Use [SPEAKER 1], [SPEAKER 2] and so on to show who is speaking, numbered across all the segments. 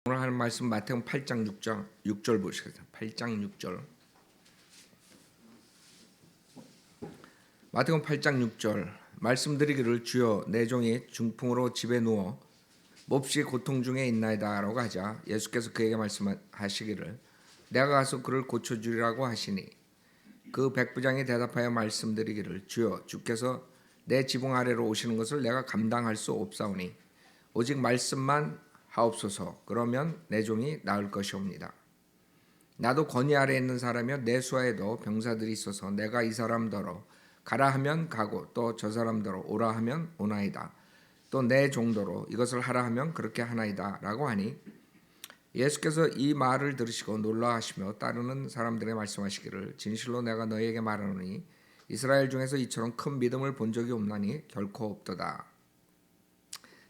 [SPEAKER 1] 오늘 하는 말씀 마태복음 8장 6절 보시겠어요. 8장 6절. 마태복음 8장 6절. 말씀드리기를 주여 내 종이 중풍으로 집에 누워 몹시 고통 중에 있나이다라고 하자 예수께서 그에게 말씀하시기를 내가 가서 그를 고쳐주리라고 하시니 그 백부장이 대답하여 말씀드리기를 주여 주께서 내 지붕 아래로 오시는 것을 내가 감당할 수 없사오니 오직 말씀만 하옵소서. 그러면 내 종이 나을 것이옵니다. 나도 권위 아래 있는 사람이여 내 수하에도 병사들이 있어서 내가 이 사람더러 가라 하면 가고 또 저 사람더러 오라 하면 오나이다. 또 내 종도로 이것을 하라 하면 그렇게 하나이다 라고 하니 예수께서 이 말을 들으시고 놀라하시며 따르는 사람들의 말씀하시기를 진실로 내가 너희에게 말하노니 이스라엘 중에서 이처럼 큰 믿음을 본 적이 없나니 결코 없도다.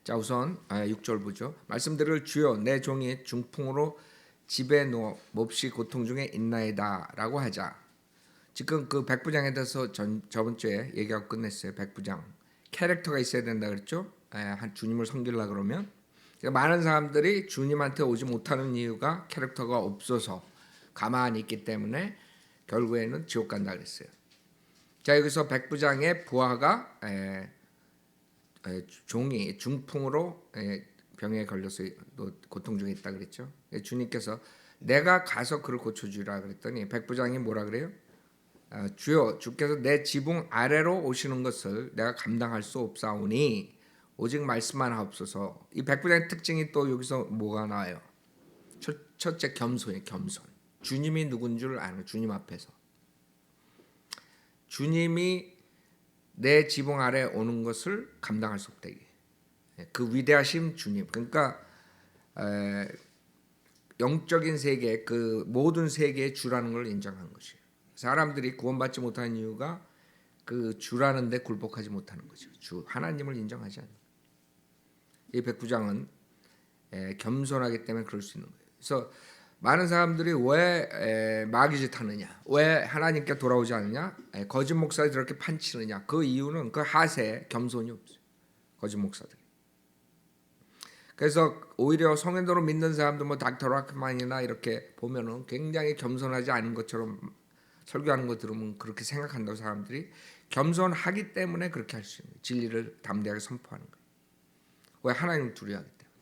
[SPEAKER 1] 자, 우선 6절 보죠. 말씀드릴 주여 내 종이 중풍으로 집에 누워 몹시 고통 중에 있나이다 라고 하자. 지금 그 백부장에 대해서 저번 주에 얘기하고 끝냈어요. 백부장 캐릭터가 있어야 된다 그랬죠. 한 주님을 섬기려고 그러면 많은 사람들이 주님한테 오지 못하는 이유가 캐릭터가 없어서 가만히 있기 때문에 결국에는 지옥 간다 그랬어요. 자, 여기서 백부장의 부하가 종이 중풍으로 병에 걸려서 고통 중에 있다 그랬죠. 주님께서 내가 가서 그를 고쳐주라 그랬더니 백부장이 뭐라 그래요? 주여 주께서 내 지붕 아래로 오시는 것을 내가 감당할 수 없사오니 오직 말씀만 하옵소서. 이 백부장의 특징이 또 여기서 뭐가 나와요? 첫째 겸손이에요. 겸손. 주님이 누군 줄 아는 주님 앞에서 주님이 내 지붕 아래 오는 것을 감당할 수 없다. 그 위대하신 주님. 그러니까 영적인 세계, 그 모든 세계의 주라는 걸 인정한 것이에요. 사람들이 구원받지 못하는 이유가 그 주라는 데 굴복하지 못하는 거죠. 주 하나님을 인정하지 않는. 이 백부장은 겸손하기 때문에 그럴 수 있는 거예요. 그래서 많은 사람들이 왜 마귀짓 하느냐, 왜 하나님께 돌아오지 않느냐, 거짓 목사들이 저렇게 판치느냐, 그 이유는 그 하세에 겸손이 없어요. 거짓 목사들이. 그래서 오히려 성현도로 믿는 사람들 뭐 닥터 락만이나 이렇게 보면은 굉장히 겸손하지 않은 것처럼 설교하는 거 들으면 그렇게 생각한다고 사람들이 겸손하기 때문에 그렇게 할 수 있는 거예요. 진리를 담대하게 선포하는 거예요. 왜 하나님을 두려워하기 때문에.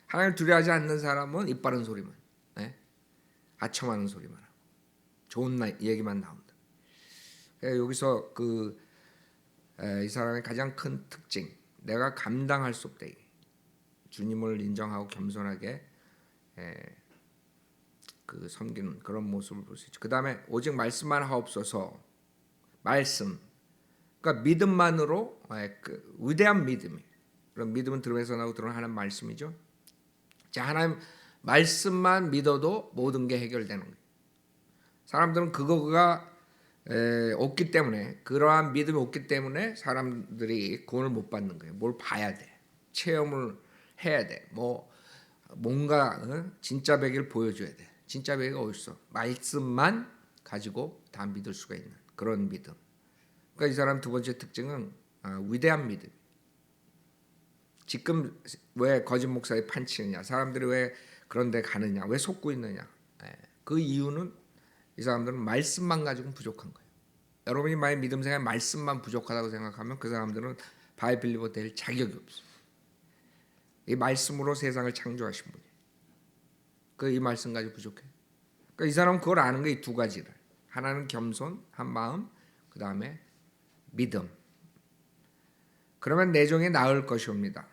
[SPEAKER 1] 하나님을 두려워하지 않는 사람은 입 바른 소리만, 아첨하는 소리만 하고 좋은 얘기만 나온다. 여기서 이 사람의 가장 큰 특징, 내가 감당할 수 없다. 주님을 인정하고 겸손하게 그 섬기는 그런 모습을 볼 수 있죠. 그 다음에 오직 말씀만 하옵소서. 말씀, 그러니까 믿음만으로 그 위대한 믿음이 그런 믿음은 들음에서 나고 들어는 하나님 말씀이죠. 자, 하나님 말씀만 믿어도 모든 게 해결되는 거예요. 사람들은 그거가 없기 때문에 그러한 믿음이 없기 때문에 사람들이 구원을 못 받는 거예요. 뭘 봐야 돼, 체험을 해야 돼, 뭔가 진짜 베개를 보여줘야 돼. 진짜 베개가 어딨어? 말씀만 가지고 다 믿을 수가 있는 그런 믿음. 그러니까 이 사람 두 번째 특징은 위대한 믿음. 지금 왜 거짓 목사에 판치느냐, 사람들이 왜 그런 데 가느냐, 왜 속고 있느냐, 그 이유는 이 사람들은 말씀만 가지고는 부족한 거예요. 여러분이 만약 믿음 생활 말씀만 부족하다고 생각하면 그 사람들은 바이블리버 될 자격이 없어요. 이 말씀으로 세상을 창조하신 분이에요. 이 말씀 가지고 부족해요. 그러니까 이 사람은 그걸 아는 게 이 두 가지를. 하나는 겸손, 한 마음, 그 다음에 믿음. 그러면 내 종이 나을 것이옵니다.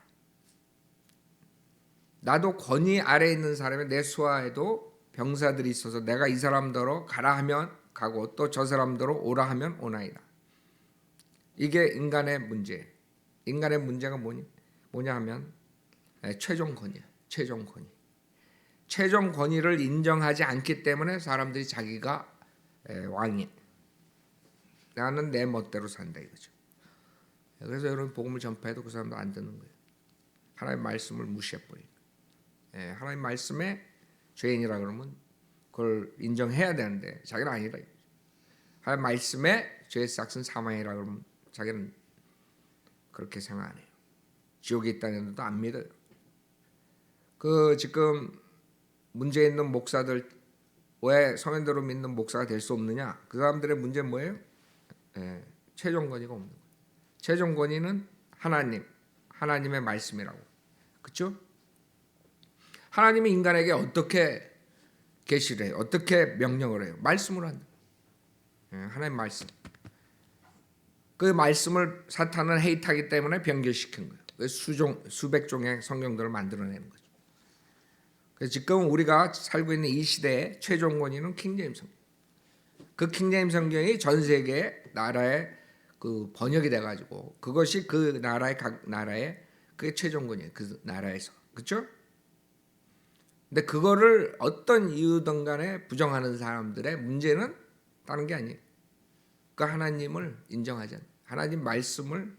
[SPEAKER 1] 나도 권위 아래 있는 사람이 내 수하에도 병사들이 있어서 내가 이 사람더러 가라 하면 가고 또 저 사람더러 오라 하면 오나이다. 이게 인간의 문제예요. 인간의 문제가 뭐냐 하면 최종 권위야. 최종 권위. 최종 권위를 인정하지 않기 때문에 사람들이 자기가 왕이야. 나는 내 멋대로 산다 이거죠. 그래서 여러분 복음을 전파해도 그 사람도 안 듣는 거예요. 하나님의 말씀을 무시해버리니까. 하나님 말씀에 죄인이라 그러면 그걸 인정해야 되는데 자기는 아니다. 하나님 말씀에 죄의 싹은 사망이라 그러면 자기는 그렇게 생각 안 해요. 지옥에 있다는 것도 안 믿어요. 지금 문제 있는 목사들 왜 성현대로 믿는 목사가 될 수 없느냐? 그 사람들의 문제는 뭐예요? 최종 권위가 없는 거예요. 최종 권위는 하나님의 말씀이라고. 그렇죠? 하나님이 인간에게 어떻게 계시를 해요? 어떻게 명령을 해요? 말씀으로 한다. 하나님 말씀. 그 말씀을 사탄은 헤이트하기 때문에 변개시킨 거예요. 수백 종의 성경들을 만들어내는 거죠. 그래서 지금 우리가 살고 있는 이 시대의 최종 권위는 킹제임스 성경. 그 킹제임스 성경이 전 세계 나라에 그 번역이 돼가지고 그것이 그 나라의 각 나라의 그게 최종 권위예요. 그 나라에서. 그렇죠? 근데 그거를 어떤 이유든 간에 부정하는 사람들의 문제는 다른 게 아니에요. 그 하나님을 인정하지 않는, 하나님 말씀을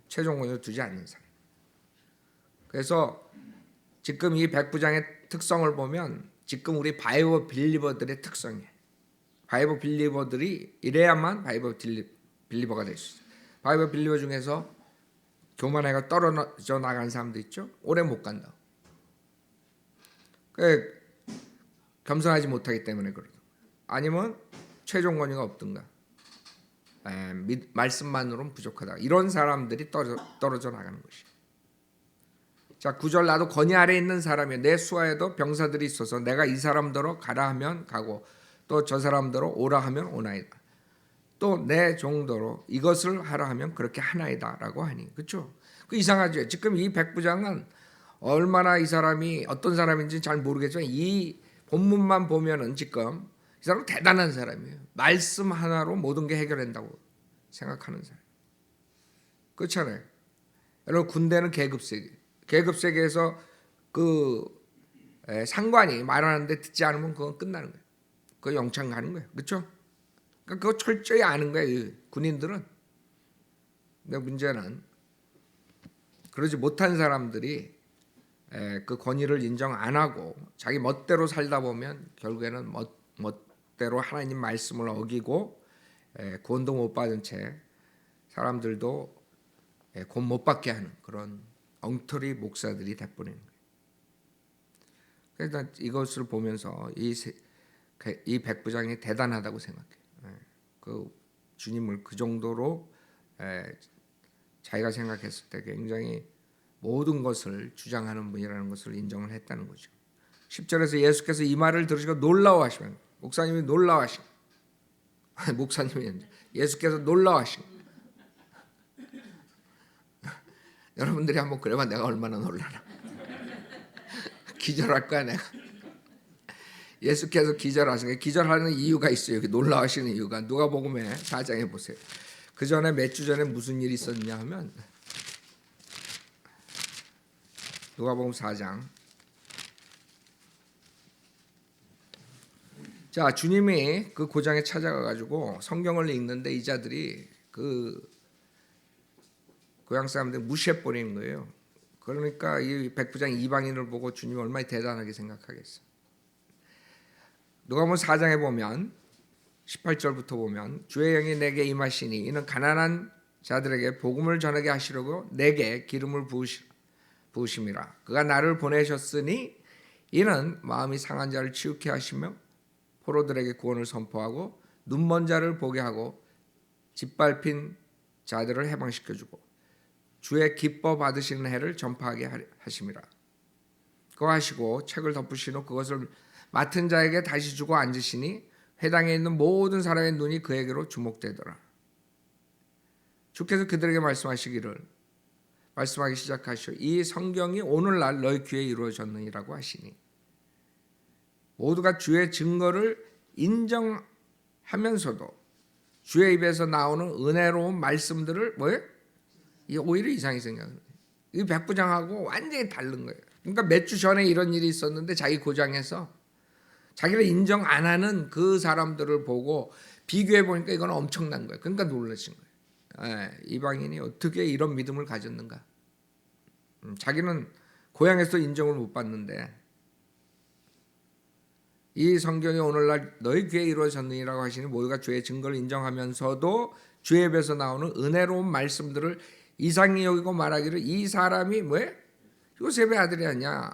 [SPEAKER 1] 최종 권위로 두지 않는 사람. 그래서 지금 이 백부장의 특성을 보면 지금 우리 바이블 빌리버들의 특성이에요. 바이블 빌리버들이 이래야만 바이블 빌리버가 될 수 있어요. 바이블 빌리버 중에서 교만해가 떨어져 나간 사람도 있죠. 오래 못 간다. 겸손하지 못하기 때문에 그러다. 아니면 최종 권위가 없든가. 말씀만으로는 부족하다. 이런 사람들이 떨어져 나가는 것이에요. 자, 9절 나도 권위 아래에 있는 사람이야. 내 수하에도 병사들이 있어서 내가 이 사람더러 가라 하면 가고 또 저 사람더러 오라 하면 오나이다. 또 내 종도로 이것을 하라 하면 그렇게 하나이다 라고 하니. 그렇죠? 그 이상하죠. 지금 이 백부장은 얼마나 이 사람이 어떤 사람인지 잘 모르겠지만 이 본문만 보면은 지금 이 사람은 대단한 사람이에요. 말씀 하나로 모든 게 해결된다고 생각하는 사람. 그렇잖아요. 여러분 군대는 계급세계. 계급세계에서 그 상관이 말하는데 듣지 않으면 그건 끝나는 거예요. 그거 영창 가는 거예요. 그렇죠? 그러니까 그거 철저히 아는 거예요. 군인들은. 근데 문제는 그러지 못한 사람들이 그 권위를 인정 안 하고 자기 멋대로 살다 보면 결국에는 멋대로 하나님 말씀을 어기고 구원도 못 받은 채 사람들도 구원 못 받게 하는 그런 엉터리 목사들이 돼버리는 거예요. 그래서 이것을 보면서 이 백부장이 대단하다고 생각해요. 그 주님을 그 정도로 자기가 생각했을 때 굉장히 모든 것을 주장하는 분이라는 것을 인정을 했다는 거죠. 10절에서 예수께서 이 말을 들으시고 놀라워하시면 목사님이 놀라워하신 목사님이 예수께서 놀라워하신 여러분들이 한번 그래봐 내가 얼마나 놀라나. 기절할 거야 내가. 예수께서 기절하시는 기절하는 이유가 있어요. 여기 놀라워하시는 이유가 누가복음에 4장에 보세요. 그 전에 몇 주 전에 무슨 일이 있었냐 하면 누가복음 4장. 자, 주님이 그 고장에 찾아가 가지고 성경을 읽는데 이 자들이 그 고향 사람들 무시해 버리는 거예요. 그러니까 이 백부장 이방인을 보고 주님이 얼마나 대단하게 생각하겠어. 누가복음 4장에 보면 18절부터 보면 주의 영이 내게 임하시니 이는 가난한 자들에게 복음을 전하게 하시려고 내게 기름을 부으심이라. 그가 나를 보내셨으니 이는 마음이 상한 자를 치유케 하시며 포로들에게 구원을 선포하고 눈먼 자를 보게 하고 짓밟힌 자들을 해방시켜주고 주의 기뻐 받으시는 해를 전파하게 하심이라. 그거 하시고 책을 덮으신 후 그것을 맡은 자에게 다시 주고 앉으시니 회당에 있는 모든 사람의 눈이 그에게로 주목되더라. 주께서 그들에게 말씀하기 시작하시오. 이 성경이 오늘날 너희 귀에 이루어졌느니라고 하시니 모두가 주의 증거를 인정하면서도 주의 입에서 나오는 은혜로운 말씀들을 뭐예요? 이 오히려 이상히 생각하는 거예요. 이 백부장하고 완전히 다른 거예요. 그러니까 몇 주 전에 이런 일이 있었는데 자기 고장에서 자기를 인정 안 하는 그 사람들을 보고 비교해 보니까 이건 엄청난 거예요. 그러니까 놀라신 거예요. 이방인이 어떻게 이런 믿음을 가졌는가? 자기는 고향에서 인정을 못 받는데 이 성경이 오늘날 너희 귀에 이루어졌느니라고 하시니 모두가 주의 증거를 인정하면서도 주의 입에서 나오는 은혜로운 말씀들을 이상히 여기고 말하기를 이 사람이 뭐예요? 요셉의 아들이 아니냐?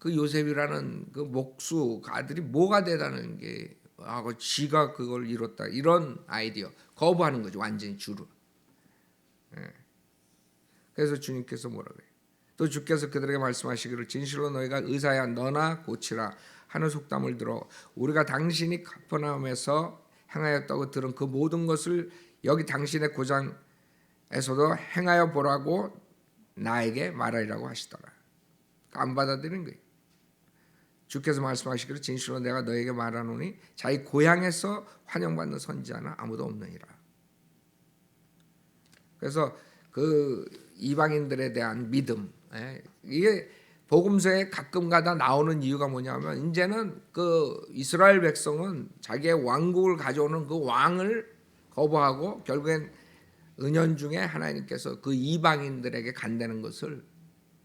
[SPEAKER 1] 그 요셉이라는 그 목수 그 아들이 뭐가 되다는 게 하고 지가 그걸 이뤘다 이런 아이디어 거부하는 거죠. 완전히 주로. 그래서 주님께서 뭐라 그래요? 또 주께서 그들에게 말씀하시기를 진실로 너희가 의사야 너나 고치라 하는 속담을 들어 우리가 당신이 가버나움에서 행하였다고 들은 그 모든 것을 여기 당신의 고장에서도 행하여 보라고 나에게 말하리라고 하시더라. 안 받아들이는 거예요. 주께서 말씀하시기를 진실로 내가 너에게 말하노니 자기 고향에서 환영받는 선지자는 아무도 없느니라. 그래서 그 이방인들에 대한 믿음, 이게 복음서에 가끔가다 나오는 이유가 뭐냐면 이제는 그 이스라엘 백성은 자기의 왕국을 가져오는 그 왕을 거부하고 결국엔 은연중에 하나님께서 그 이방인들에게 간다는 것을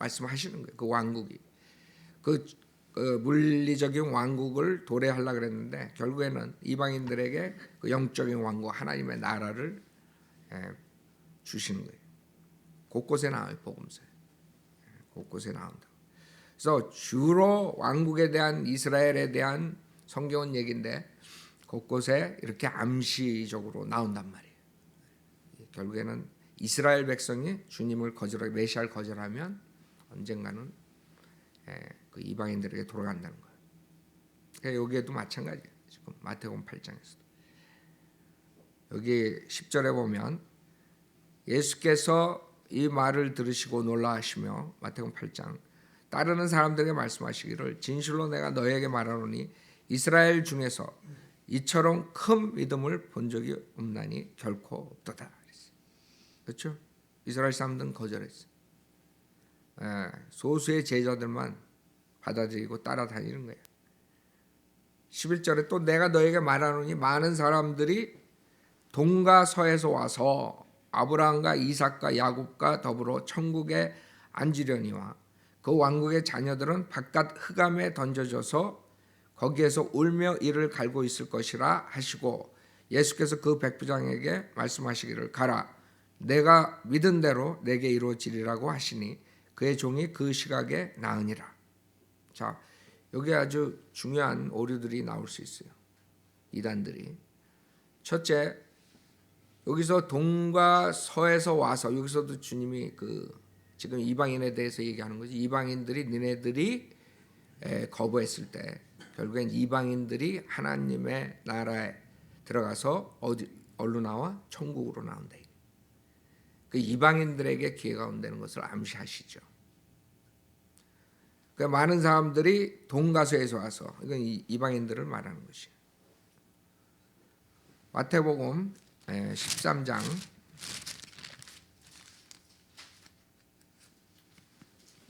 [SPEAKER 1] 말씀하시는 거예요. 그 왕국이 그 물리적인 왕국을 도래하려고 그랬는데 결국에는 이방인들에게 그 영적인 왕국 하나님의 나라를 주시는 거예요. 곳곳에 나와요. 복음서에 곳곳에 나온다. 그래서 주로 왕국에 대한 이스라엘에 대한 성경은 얘기인데 곳곳에 이렇게 암시적으로 나온단 말이에요. 결국에는 이스라엘 백성이 주님을 거절하고 메시아를 거절하면 언젠가는 그 이방인들에게 돌아간다는 거예요. 그러니까 여기에도 마찬가지예요. 지금 마태복음 8장에서도 여기 10절에 보면 예수께서 이 말을 들으시고 놀라하시며 마태복음 8장 따르는 사람들에게 말씀하시기를 진실로 내가 너에게 말하노니 이스라엘 중에서 이처럼 큰 믿음을 본 적이 없나니 결코 없도다. 그렇죠? 이스라엘 사람들은 거절했어요. 소수의 제자들만 받아들이고 따라다니는 거예요. 11절에 또 내가 너에게 말하노니 많은 사람들이 동과 서에서 와서 아브라함과 이삭과 야곱과 더불어 천국에 앉으려니와 그 왕국의 자녀들은 바깥 흑암에 던져져서 거기에서 울며 이를 갈고 있을 것이라 하시고 예수께서 그 백부장에게 말씀하시기를 가라 내가 믿은 대로 내게 이루어지리라고 하시니 그의 종이 그 시각에 나으니라. 자, 여기 아주 중요한 오류들이 나올 수 있어요. 이단들이. 첫째, 여기서 동과 서에서 와서 여기서도 주님이 지금 이방인에 대해서 얘기하는 거지. 이방인들이 니네들이 거부했을 때 결국엔 이방인들이 하나님의 나라에 들어가서 어디로 나와? 천국으로 나온다. 그 이방인들에게 기회가 온다는 것을 암시하시죠. 그 많은 사람들이 동가서에서 와서 이건 이방인들을 말하는 것이에요. 마태복음 13장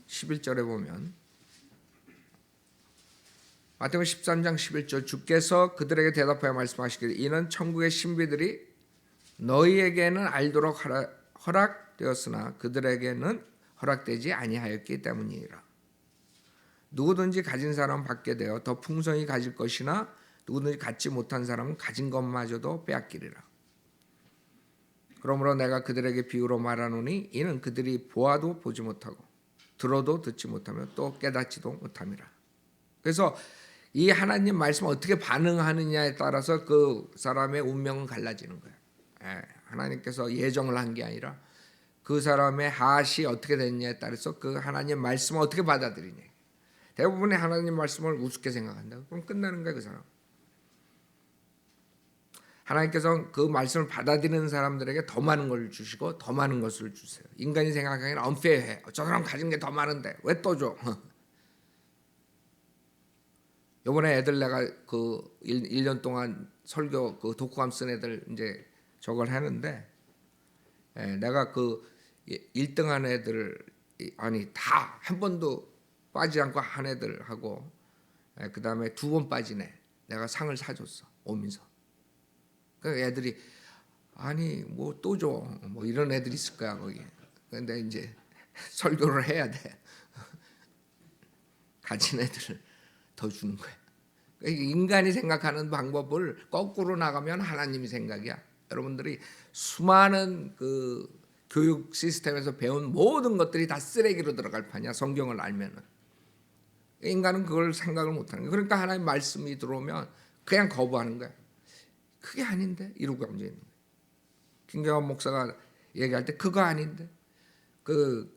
[SPEAKER 1] 11절에 보면 마태복음 13장 11절 주께서 그들에게 대답하여 말씀하시기를 이는 천국의 신비들이 너희에게는 알도록 허락되었으나 그들에게는 허락되지 아니하였기 때문이라. 누구든지 가진 사람은 받게 되어 더 풍성히 가질 것이나 누구든지 갖지 못한 사람은 가진 것마저도 빼앗기리라. 그러므로 내가 그들에게 비유로 말하노니 이는 그들이 보아도 보지 못하고 들어도 듣지 못하며 또 깨닫지도 못함이라. 그래서 이 하나님 말씀 어떻게 반응하느냐에 따라서 그 사람의 운명은 갈라지는 거예요. 하나님께서 예정을 한 게 아니라 그 사람의 하앗이 어떻게 됐냐에 따라서 그 하나님 말씀을 어떻게 받아들이냐. 대부분의 하나님 말씀을 우습게 생각한다. 그럼 끝나는 거예요, 그 사람. 하나님께서 그 말씀을 받아들이는 사람들에게 더 많은 걸 주시고 더 많은 것을 주세요. 인간이 생각하기에는 unfair해. 저 사람 가진 게 더 많은데 왜 또 줘? 이번에 애들 내가 그 1년 동안 설교 그 독후감 쓴 애들 이제 저걸 하는데 내가 그 1등한 애들 아니 다 한 번도 빠지지 않고 한 애들하고 그 다음에 2번 빠진 애 내가 상을 사줬어. 오면서 그 애들이 아니 뭐 또 줘 뭐 이런 애들이 있을 거야 거기. 근데 이제 설교를 해야 돼. 가진 애들을 더 주는 거야. 인간이 생각하는 방법을 거꾸로 나가면 하나님이 생각이야. 여러분들이 수많은 그 교육 시스템에서 배운 모든 것들이 다 쓰레기로 들어갈 판이야. 성경을 알면은 인간은 그걸 생각을 못하는 거예요. 그러니까 하나님 말씀이 들어오면 그냥 거부하는 거야. 그게 아닌데 이러고 앉아 있는 거예요. 김경환 목사가 얘기할 때 그거 아닌데 그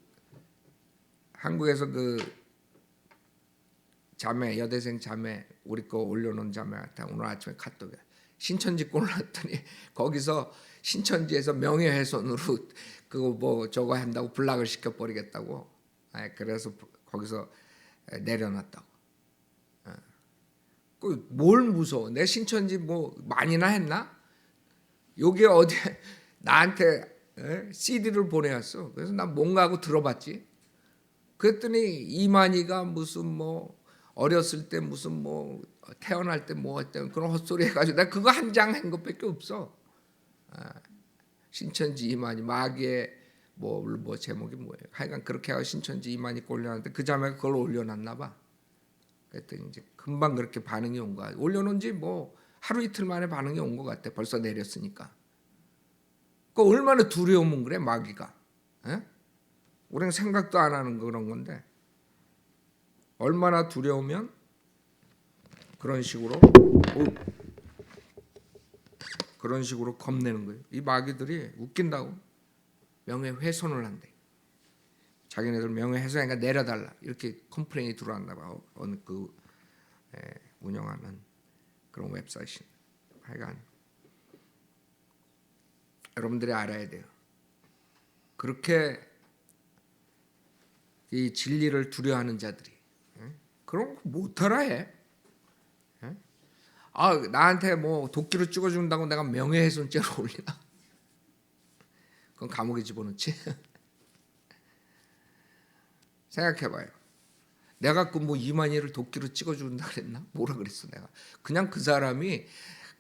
[SPEAKER 1] 한국에서 그 자매 여대생 자매 우리 거 올려놓은 자매한테 오늘 아침에 카톡에 신천지 꼴났더니 거기서 신천지에서 명예훼손으로 그거 뭐 저거 한다고 블락을 시켜버리겠다고. 그래서 거기서 내려놨다고. 뭘 무서워? 내 신천지 뭐 많이나 했나? 여기 어디 나한테 CD를 보내왔어. 그래서 난 뭔가 하고 들어봤지. 그랬더니 이만희가 무슨 뭐 어렸을 때 무슨 뭐 태어날 때 뭐 했던 그런 헛소리 해가지고 내가 그거 한 장 한 것밖에 없어. 신천지 이만희 마귀의 뭐 제목이 뭐예요? 하여간 그렇게 하고 신천지 이만희 올려놨는데 그 자매가 그걸 올려놨나 봐. 그랬더니 이제 금방 그렇게 반응이 온 거야. 올려놓은 지 뭐 하루 이틀 만에 반응이 온 것 같아. 벌써 내렸으니까. 그 얼마나 두려우면 그래 마귀가. 에? 우리는 생각도 안 하는 그런 건데 얼마나 두려우면 그런 식으로 겁내는 거예요. 이 마귀들이 웃긴다고 명예훼손을 한대. 자기네들 명예훼손이니까 내려달라 이렇게 컴플레인이 들어왔나 봐. 어느 그 운영하는 그런 웹사이트. 하여간 여러분들이 알아야 돼요. 그렇게 이 진리를 두려워하는 자들이 그런 거 못하라 해. 나한테 뭐 도끼로 찍어준다고 내가 명예훼손죄로 올리나? 그건 감옥에 집어넣지. 생각해봐요. 내가 그 뭐 이만희를 도끼로 찍어준다 그랬나? 뭐라 그랬어 내가? 그냥 그 사람이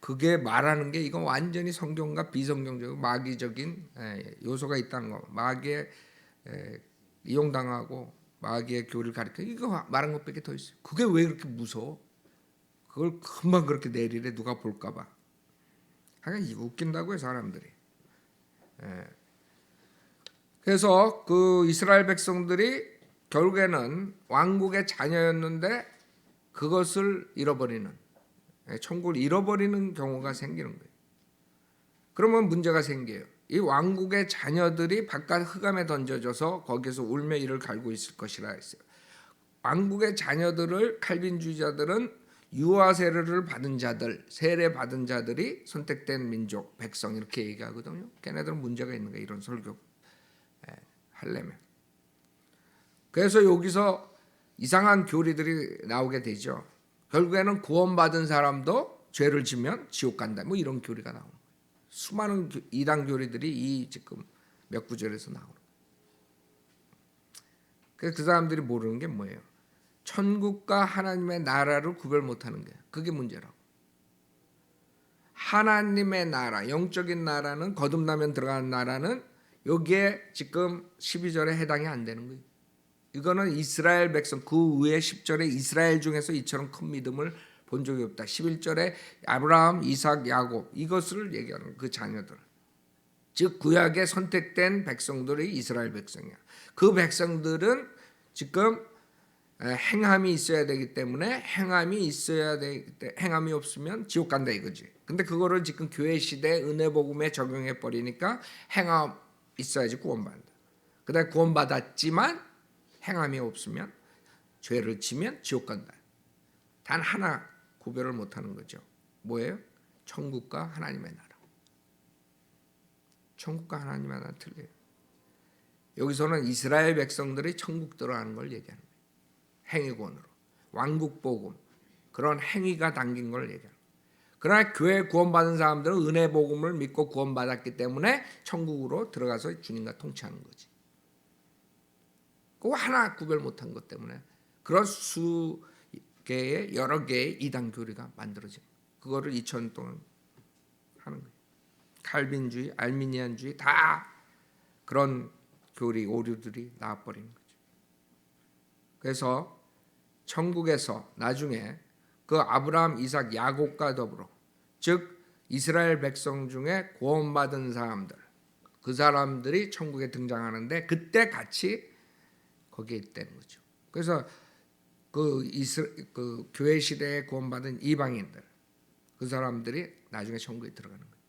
[SPEAKER 1] 그게 말하는 게 이건 완전히 성경과 비성경적 마귀적인 요소가 있다는 거. 마귀에 이용당하고 마귀의 교리를 가르쳐 이거 말한 것밖에 더 있어요. 그게 왜 그렇게 무서워? 그걸 금방 그렇게 내리래 누가 볼까봐. 하여간 이거 웃긴다고요 사람들이. 그래서 그 이스라엘 백성들이 결국에는 왕국의 자녀였는데 그것을 잃어버리는 천국을 잃어버리는 경우가 생기는 거예요. 그러면 문제가 생겨요. 이 왕국의 자녀들이 바깥 흑암에 던져져서 거기서 울며 이를 갈고 있을 것이라 했어요. 왕국의 자녀들을 칼빈주의자들은 유아 세례를 받은 자들, 세례 받은 자들이 선택된 민족, 백성 이렇게 얘기하거든요. 걔네들은 문제가 있는 거예요. 이런 설교 하려면. 그래서 여기서 이상한 교리들이 나오게 되죠. 결국에는 구원받은 사람도 죄를 지면 지옥 간다. 뭐 이런 교리가 나오는 거예요. 수많은 이단 교리들이 이 지금 몇 구절에서 나오는 거예요. 그래서 그 사람들이 모르는 게 뭐예요? 천국과 하나님의 나라를 구별 못하는 거예요. 그게 문제라고. 하나님의 나라, 영적인 나라는 거듭나면 들어가는 나라는 여기에 지금 12절에 해당이 안 되는 거예요. 이거는 이스라엘 백성 그 위에 10절에 이스라엘 중에서 이처럼 큰 믿음을 본 적이 없다. 11절에 아브라함, 이삭, 야곱 이것을 얘기하는 그 자녀들. 즉 구약에 선택된 백성들이 이스라엘 백성이야. 그 백성들은 지금 행함이 있어야 되기 때문에 행함이 없으면 지옥 간다 이거지. 근데 그거를 지금 교회 시대 은혜 복음에 적용해 버리니까 행함 있어야지 구원받는다. 그다음에 구원받았지만 행함이 없으면 죄를 지면 지옥 간다. 단 하나 구별을 못하는 거죠. 뭐예요? 천국과 하나님의 나라. 천국과 하나님의 나라 틀려요. 여기서는 이스라엘 백성들이 천국 들어가는 걸 얘기하는 거예요. 행위권으로 왕국 복음 그런 행위가 담긴 걸 얘기하는 거예요. 그러나 교회 구원받은 사람들은 은혜 복음을 믿고 구원받았기 때문에 천국으로 들어가서 주님과 통치하는 거지. 그거 하나 구별 못한 것 때문에 그런 수개의 여러 개의 이단 교리가 만들어진 거예요. 그거를 2000년 동안 하는 거예요. 칼빈주의, 알미니안주의 다 그런 교리 오류들이 나와버리는 거죠. 그래서 천국에서 나중에 그 아브라함, 이삭, 야곱과 더불어 즉 이스라엘 백성 중에 구원받은 사람들 그 사람들이 천국에 등장하는데 그때 같이 거기에 있다는 거죠. 그래서 그 교회 시대에 구원받은 이방인들, 그 사람들이 나중에 천국에 들어가는 거예요.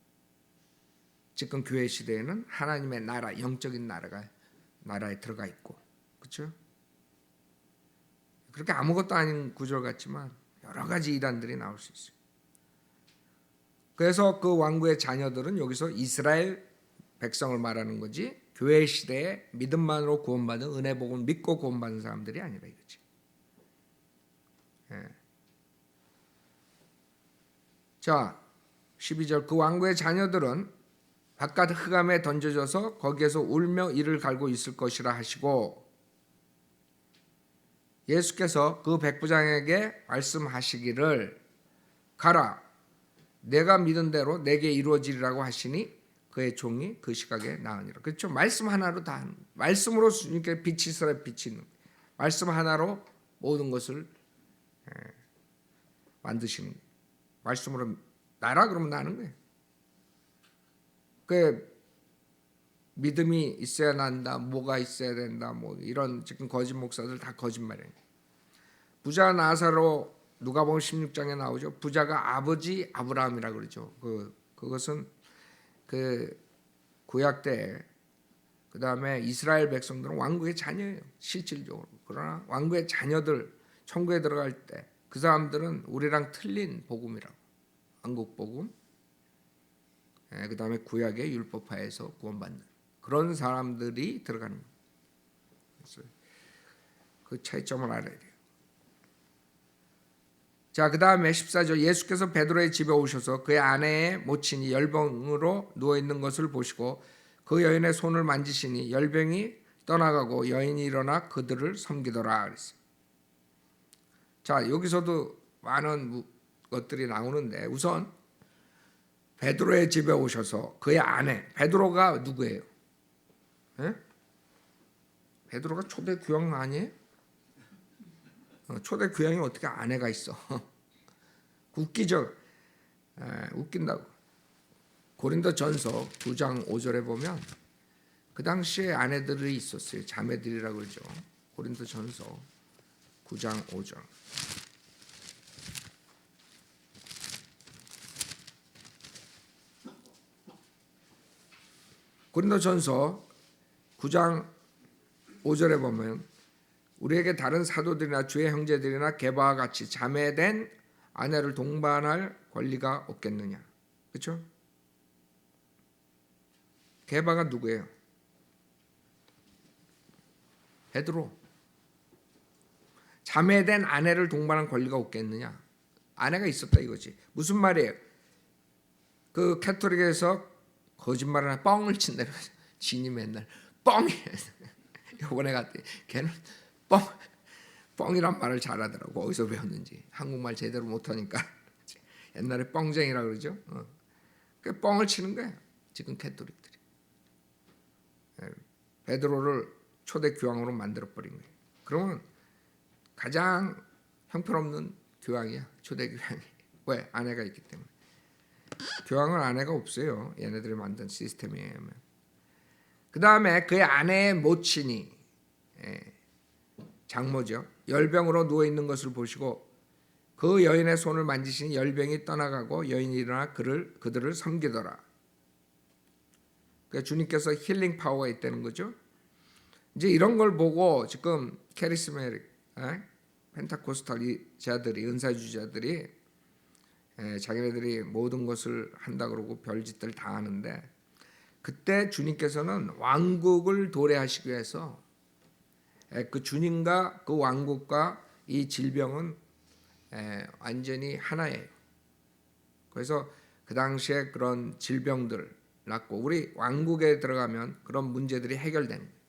[SPEAKER 1] 지금 교회 시대에는 하나님의 나라, 영적인 나라에 들어가 있고, 그렇죠? 그렇게 아무것도 아닌 구절 같지만 여러 가지 이단들이 나올 수 있어요. 그래서 그 왕국의 자녀들은 여기서 이스라엘 백성을 말하는 거지, 교회 시대에 믿음만으로 구원받은, 은혜 복음을 믿고 구원받은 사람들이 아니라 이거지. 예. 자, 12절, 그 왕국의 자녀들은 바깥 흑암에 던져져서 거기에서 울며 이를 갈고 있을 것이라 하시고, 예수께서 그 백부장에게 말씀하시기를 가라, 내가 믿은 대로 내게 이루어지리라고 하시니 그의 종이 그 시각에 나으니라. 그렇죠? 말씀 하나로 다, 말씀으로 주님께 빛이 있으라 비치는, 말씀 하나로 모든 것을 만드시는, 말씀으로 나라 그러면 나는 거예요. 그 믿음이 있어야 난다, 뭐가 있어야 된다, 뭐 이런 지금 거짓 목사들 다 거짓말이에요. 부자 나사로 누가복음 16장에 나오죠. 부자가 아버지 아브라함이라 그러죠. 그것은 그 구약 때, 그 다음에 이스라엘 백성들은 왕국의 자녀예요, 실질적으로. 그러나 왕국의 자녀들 천국에 들어갈 때 그 사람들은 우리랑 틀린 복음이라고, 왕국 복음, 그 다음에 구약의 율법하에서 구원받는 그런 사람들이 들어가는 거예요. 그래서 그 차이점을 알아야 돼요. 자, 그 다음에 14절, 예수께서 베드로의 집에 오셔서 그의 아내의 모친이 열병으로 누워있는 것을 보시고 그 여인의 손을 만지시니 열병이 떠나가고 여인이 일어나 그들을 섬기더라 그랬어요. 자, 여기서도 많은 것들이 나오는데, 우선 베드로의 집에 오셔서 그의 아내, 베드로가 누구예요? 에? 베드로가 초대 교황 아니에요? 초대 교황이 어떻게 아내가 있어? 웃기죠? 웃긴다고. 고린도전서 9장 5절에 보면 그 당시에 아내들이 있었어요. 자매들이라고 그러죠. 고린도전서 9장 5절. 고린도전서 9장 5절에 보면 우리에게 다른 사도들이나 주의 형제들이나 게바와 같이 자매된 아내를 동반할 권리가 없겠느냐. 그렇죠? 게바가 누구예요? 베드로. 자매된 아내를 동반할 권리가 없겠느냐. 아내가 있었다 이거지. 무슨 말이에요? 그 캐톨릭에서 거짓말을 뻥을 친다. 진이 맨날 뻥이. 요번에 갔더니 걔는 뻥이란 말을 잘하더라고. 어디서 배웠는지. 한국말 제대로 못하니까. 옛날에 뻥쟁이라 그러죠. 그 뻥을 치는 거야 지금 캐톨릭들이. 베드로를 초대 교황으로 만들어버린 거예요. 그러면 가장 형편없는 교황이야, 초대 교황이. 왜? 아내가 있기 때문에. 교황은 아내가 없어요. 얘네들이 만든 시스템에 의하면. 그 다음에 그의 아내의 모친이 장모죠. 열병으로 누워있는 것을 보시고 그 여인의 손을 만지시니 열병이 떠나가고 여인이 일어나 그들을 섬기더라. 그러니까 주님께서 힐링 파워가 있다는 거죠. 이제 이런 걸 보고 지금 캐리스메릭, 펜타코스탈자들이, 은사주의자들이 자기네들이 모든 것을 한다 그러고 별짓들 다 하는데, 그때 주님께서는 왕국을 도래하시기 위해서 그 주님과 그 왕국과 이 질병은 완전히 하나예요. 그래서 그 당시에 그런 질병들 났고 우리 왕국에 들어가면 그런 문제들이 해결되는 거예요.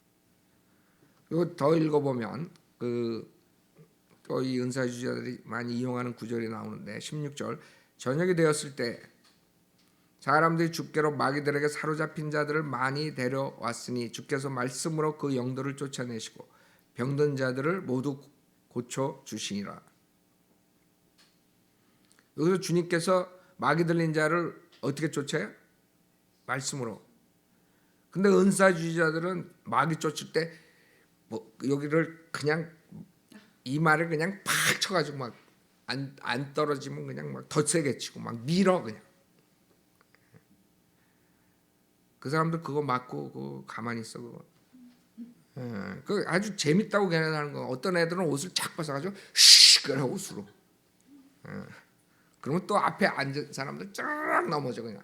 [SPEAKER 1] 그리고 더 읽어보면 또 이 은사주의자들이 많이 이용하는 구절이 나오는데 16절, 저녁이 되었을 때 사람들이 주께로 마귀들에게 사로잡힌 자들을 많이 데려왔으니 주께서 말씀으로 그 영들을 쫓아내시고 병든 자들을 모두 고쳐 주시니라. 여기서 주님께서 마귀 들린 자를 어떻게 쫓아요? 말씀으로. 근데 은사주의자들은 마귀 쫓을 때 여기를 그냥 이마를 그냥 팍 쳐가지고 막 안 떨어지면 그냥 막 더 세게 치고 막 밀어 그냥. 그 사람들 그거 맞고 그거 가만히 있어 그거. 그 아주 재밌다고 걔네들 거. 어떤 애들은 옷을 착 벗어가지고 슉 그래 옷으로. 그러면 또 앞에 앉은 사람들 쫙 넘어져 그냥.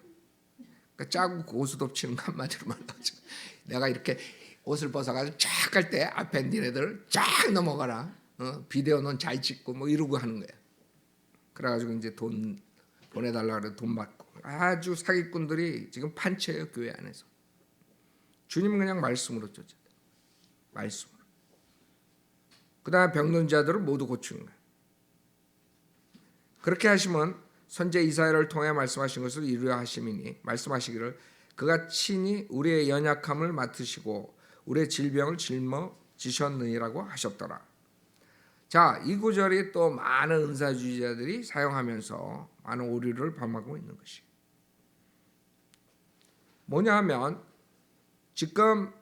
[SPEAKER 1] 그러니까 짜고 고수도 치는 거 한마디로 말하죠. 내가 이렇게 옷을 벗어가지고 쫙 갈 때 앞에 니네들 쫙 넘어가라. 비디오는 잘 찍고 뭐 이러고 하는 거야. 그래가지고 이제 돈 보내달라 그래 돈 받고 아주 사기꾼들이 지금 판치예요 교회 안에서. 주님은 그냥 말씀으로 쫓아. 말씀으로. 그다음에 병든 자들을 모두 고치는 거야. 그렇게 하시면 선제 이사야를 통해 말씀하신 것을 이루려 하심이니 말씀하시기를 그가 친히 우리의 연약함을 맡으시고 우리의 질병을 짊어지셨느니라고 하셨더라. 자, 이 구절이 또 많은 은사주의자들이 사용하면서 많은 오류를 범하고 있는 것이 뭐냐 하면 지금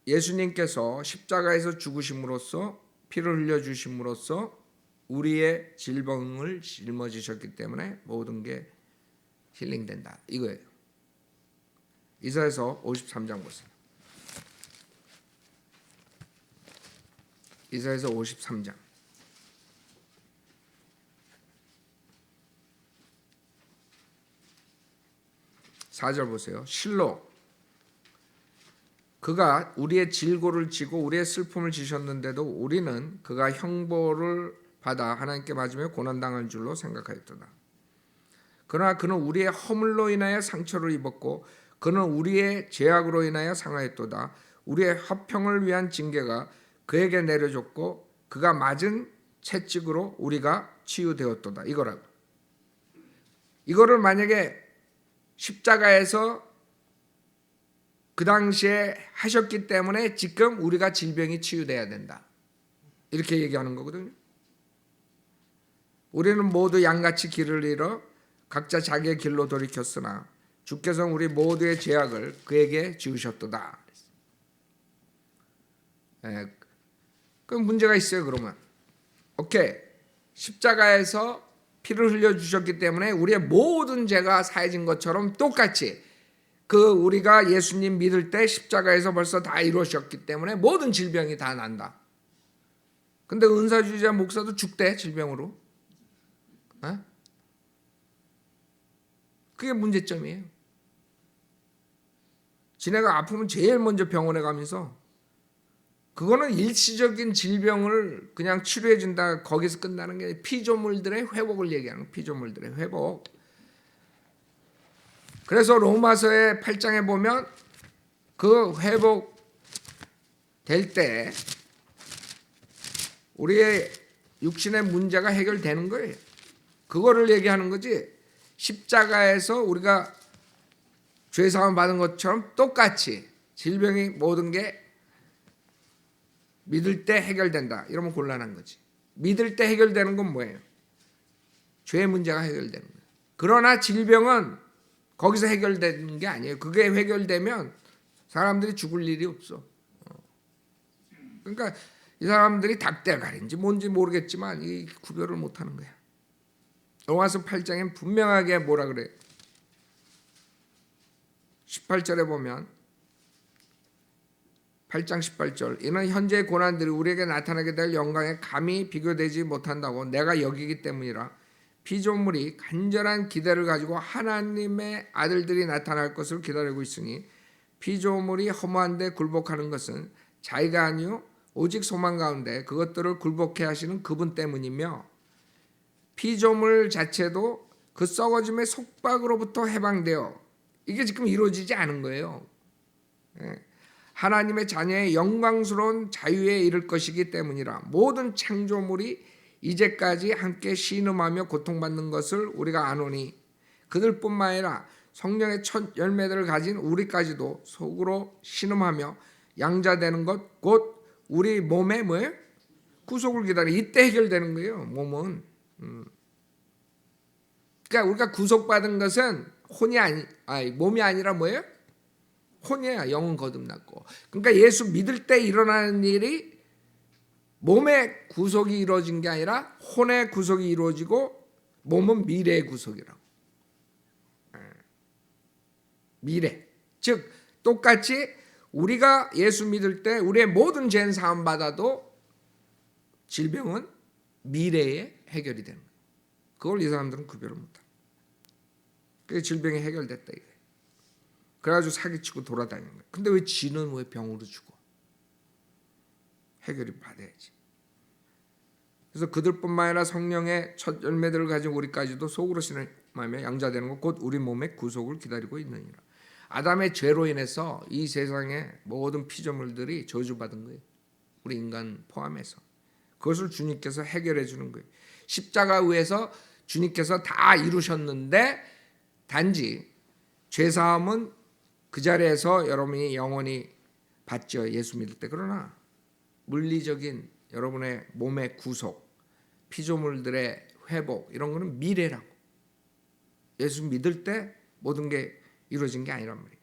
[SPEAKER 1] 예수님께서 십자가에서 죽으심으로써 피를 흘려주심으로써 우리의 질병을 짊어지셨기 때문에 모든 게 힐링된다 이거예요. 이사야서 53장 보세요. 이사야서 53장 4절 보세요. 실로 그가 우리의 질고를 지고 우리의 슬픔을 지셨는데도 우리는 그가 형벌을 받아 하나님께 맞으며 고난당할 줄로 생각하였도다. 그러나 그는 우리의 허물로 인하여 상처를 입었고 그는 우리의 죄악으로 인하여 상하였도다. 우리의 화평을 위한 징계가 그에게 내려졌고 그가 맞은 채찍으로 우리가 치유되었도다. 이거라고. 이거를 만약에 십자가에서 그 당시에 하셨기 때문에 지금 우리가 질병이 치유돼야 된다. 이렇게 얘기하는 거거든요. 우리는 모두 양같이 길을 잃어 각자 자기의 길로 돌이켰으나 주께서 우리 모두의 죄악을 그에게 지으셨도다. 그럼 문제가 있어요. 그러면 오케이, 십자가에서 피를 흘려주셨기 때문에 우리의 모든 죄가 사해진 것처럼 똑같이 그 우리가 예수님 믿을 때 십자가에서 벌써 다 이루어졌기 때문에 모든 질병이 다 난다. 근데 은사주의자 목사도 죽대 질병으로. 그게 문제점이에요. 지네가 아프면 제일 먼저 병원에 가면서 그거는 일시적인 질병을 그냥 치료해 준다 거기서 끝나는 게 피조물들의 회복을 얘기하는 피조물들의 회복. 그래서 로마서의 8장에 보면 그 회복 될 때 우리의 육신의 문제가 해결되는 거예요. 그거를 얘기하는 거지. 십자가에서 우리가 죄사함 받은 것처럼 똑같이 질병이 모든 게 믿을 때 해결된다. 이러면 곤란한 거지. 믿을 때 해결되는 건 뭐예요? 죄 문제가 해결되는 거예요. 그러나 질병은 거기서 해결되는 게 아니에요. 그게 해결되면 사람들이 죽을 일이 없어. 그러니까 이 사람들이 닭대가리인지 뭔지 모르겠지만 이 구별을 못하는 거야. 로마서 8장엔 분명하게 뭐라 그래? 18절에 보면 8장 18절 이는 현재의 고난들이 우리에게 나타나게 될 영광에 감히 비교되지 못한다고 내가 여기기 때문이라. 피조물이 간절한 기대를 가지고 하나님의 아들들이 나타날 것을 기다리고 있으니 피조물이 허무한데 굴복하는 것은 자기가 아니요 오직 소망 가운데 그것들을 굴복해 하시는 그분 때문이며 피조물 자체도 그 썩어짐의 속박으로부터 해방되어 이게 지금 이루어지지 않은 거예요. 하나님의 자녀의 영광스러운 자유에 이를 것이기 때문이라. 모든 창조물이 이제까지 함께 신음하며 고통받는 것을 우리가 아노니 그들뿐만 아니라 성령의 첫 열매들을 가진 우리까지도 속으로 신음하며 양자되는 것 곧 우리 몸의 뭐예요? 구속을 기다려. 이때 해결되는 거예요. 몸은. 그러니까 우리가 구속받은 것은 몸이 아니라 뭐예요? 혼이야. 영은 거듭났고. 그러니까 예수 믿을 때 일어나는 일이 몸의 구속이 이루어진 게 아니라 혼의 구속이 이루어지고 몸은 미래의 구속이라고. 미래. 즉 똑같이 우리가 예수 믿을 때 우리의 모든 죄는 사함 받아도 질병은 미래에 해결이 되는 거예요. 그걸 이 사람들은 구별을 못해. 그 질병이 해결됐다 이게. 그래가지고 사기치고 돌아다니는 거예요. 근데 왜 지는 왜 병으로 죽어? 해결이 받아야지. 그래서 그들뿐만 아니라 성령의 첫 열매들을 가진 우리까지도 속으로 신음하며 양자되는 것 곧 우리 몸의 구속을 기다리고 있느니라. 아담의 죄로 인해서 이 세상의 모든 피조물들이 저주받은 거예요. 우리 인간 포함해서. 그것을 주님께서 해결해 주는 거예요. 십자가 위에서 주님께서 다 이루셨는데 단지 죄사함은 그 자리에서 여러분이 영원히 받죠. 예수 믿을 때. 그러나 물리적인 여러분의 몸의 구속, 피조물들의 회복 이런 거는 미래라고. 예수 믿을 때 모든 게 이루어진 게 아니란 말이에요.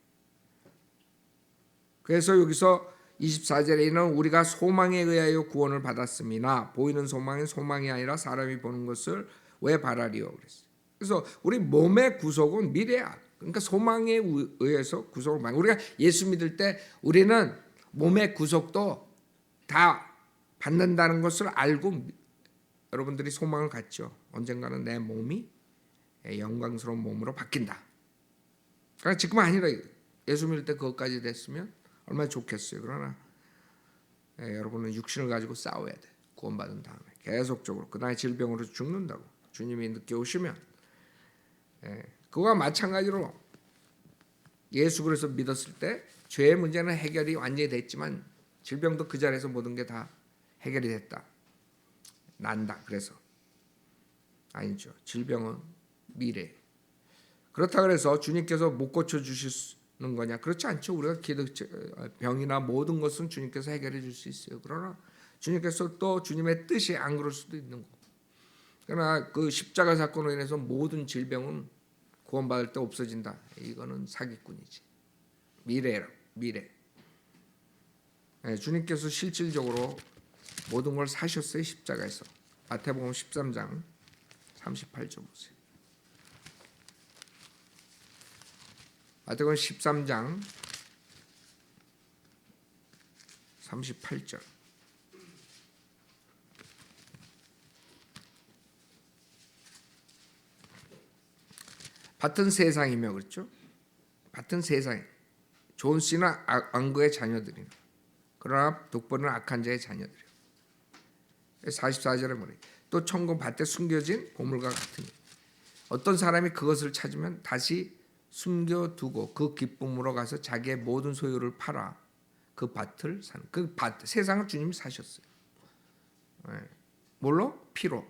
[SPEAKER 1] 그래서 여기서 24절에는 우리가 소망에 의하여 구원을 받았음이나 보이는 소망은 소망이 아니라 사람이 보는 것을 왜 바라리요? 그랬어요. 그래서 우리 몸의 구속은 미래야. 그러니까 소망에 의해서 구속을 받는. 우리가 예수 믿을 때 우리는 몸의 구속도 다 받는다는 것을 알고 여러분들이 소망을 갖죠. 언젠가는 내 몸이 영광스러운 몸으로 바뀐다. 그러니까 지금 아니라 예수 믿을 때 그것까지 됐으면 얼마나 좋겠어요. 그러나 여러분은 육신을 가지고 싸워야 돼. 구원받은 다음에 계속적으로 그다음에 질병으로 죽는다고 주님이 늦게 오시면 그와 마찬가지로 예수 그리스도 믿었을 때 죄의 문제는 해결이 완전히 됐지만 질병도 그 자리에서 모든 게 다 해결이 됐다. 난다. 그래서 아니죠. 질병은 미래. 그렇다 그래서 주님께서 못 고쳐 주시는 거냐? 그렇지 않죠. 우리가 병이나 모든 것은 주님께서 해결해 줄 수 있어요. 그러나 주님께서 또 주님의 뜻이 안 그럴 수도 있는 거고. 그러나 그 십자가 사건으로 인해서 모든 질병은 구원받을 때 없어진다. 이거는 사기꾼이지. 미래라. 미래. 주님께서 실질적으로 모든 걸 사셨어요. 십자가에서. 마태복음 13장 38절 보세요. 마태복음 13장 38절. 같은 세상이며 그렇죠? 같은 세상. 좋은 씨는 왕국의 자녀들이나 그러나 독보는 악한 자의 자녀들이요. 44절에 뭐래? 또 천국 밭에 숨겨진 보물과 같으니 어떤 사람이 그것을 찾으면 다시 숨겨두고 그 기쁨으로 가서 자기의 모든 소유를 팔아 그 밭을 사는. 그 밭 세상을 주님이 사셨어요. 뭘로? 피로.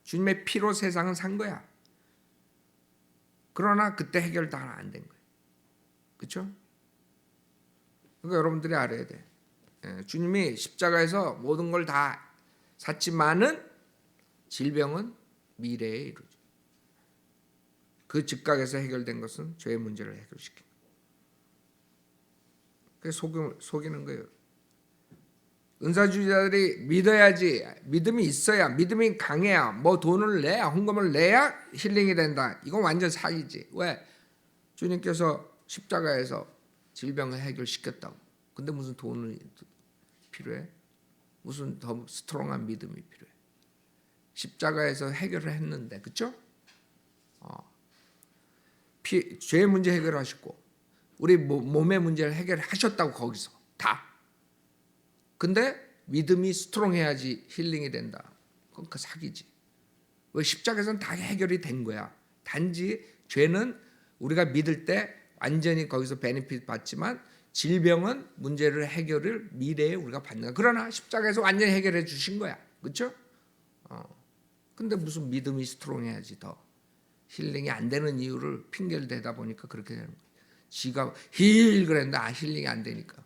[SPEAKER 1] 주님의 피로 세상은 산 거야. 그러나 그때 해결 다 안 된 거예요. 그렇죠? 그러니까 여러분들이 알아야 돼. 주님이 십자가에서 모든 걸 다 샀지만은 질병은 미래에 이루어져. 그 즉각에서 해결된 것은 죄의 문제를 해결시킨 거예요. 속이는 거예요. 은사주의자들이 믿어야지, 믿음이 있어야, 믿음이 강해야, 뭐 돈을 내야, 헌금을 내야 힐링이 된다. 이건 완전 사기지. 왜? 주님께서 십자가에서 질병을 해결시켰다고. 근데 무슨 돈이 필요해? 무슨 더 스트롱한 믿음이 필요해? 십자가에서 해결을 했는데, 그렇죠? 죄의 문제 해결하셨고 우리 몸의 문제를 해결하셨다고 거기서 다. 근데 믿음이 스트롱해야지 힐링이 된다. 그건 그 사기지. 왜? 십자가에서는 다 해결이 된 거야. 단지 죄는 우리가 믿을 때 완전히 거기서 베네핏 받지만 질병은 문제를 해결을 미래에 우리가 받는 거야. 그러나 십자가에서 완전히 해결해 주신 거야. 그렇죠? 근데 무슨 믿음이 스트롱해야지 더 힐링이 안 되는 이유를 핑계를 대다 보니까 그렇게 되는 거야. 지가 힐 그랬는데 힐링이 안 되니까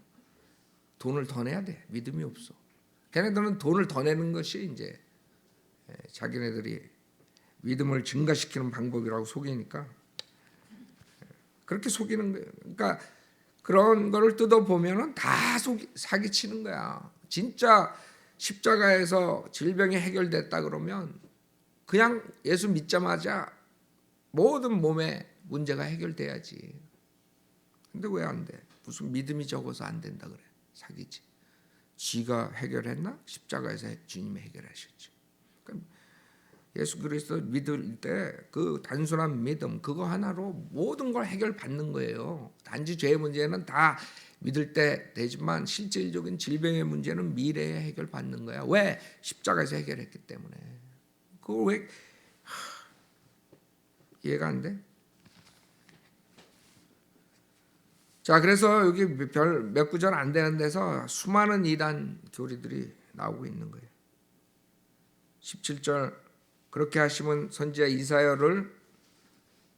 [SPEAKER 1] 돈을 더 내야 돼. 믿음이 없어. 걔네들은 돈을 더 내는 것이 이제 자기네들이 믿음을 증가시키는 방법이라고 속이니까 그렇게 속이는 거예요. 그러니까 그런 거를 뜯어보면은 다 사기치는 거야. 진짜 십자가에서 질병이 해결됐다 그러면 그냥 예수 믿자마자 모든 몸의 문제가 해결돼야지. 근데 왜 안 돼? 무슨 믿음이 적어서 안 된다 그래. 사기지. 쥐가 해결했나? 십자가에서 주님이 해결하셨죠. 그러니까 예수 그리스도 믿을 때 그 단순한 믿음 그거 하나로 모든 걸 해결받는 거예요. 단지 죄의 문제는 다 믿을 때 되지만 실질적인 질병의 문제는 미래에 해결받는 거야. 왜? 십자가에서 해결했기 때문에. 그거 왜 이해가 안 돼? 자, 그래서 여기 별 몇 구절 안 되는 데서 수많은 이단 교리들이 나오고 있는 거예요. 17절 그렇게 하심은 선지자 이사야를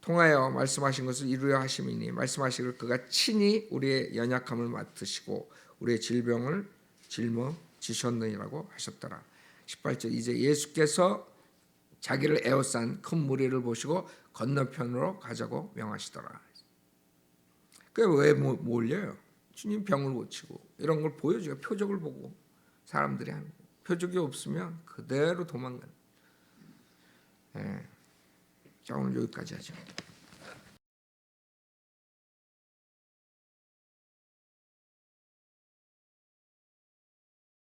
[SPEAKER 1] 통하여 말씀하신 것을 이루려 하심이니 말씀하시기를 그가 친히 우리의 연약함을 맡으시고 우리의 질병을 짊어지셨느니라고 하셨더라. 18절 이제 예수께서 자기를 에워싼 큰 무리를 보시고 건너편으로 가자고 명하시더라. 그게 왜 몰려요? 주님 병을 고치고 이런 걸 보여줘요. 표적을 보고 사람들이 하는 거예요. 표적이 없으면 그대로 도망가는 거예요. 자, 오늘 여기까지 하죠.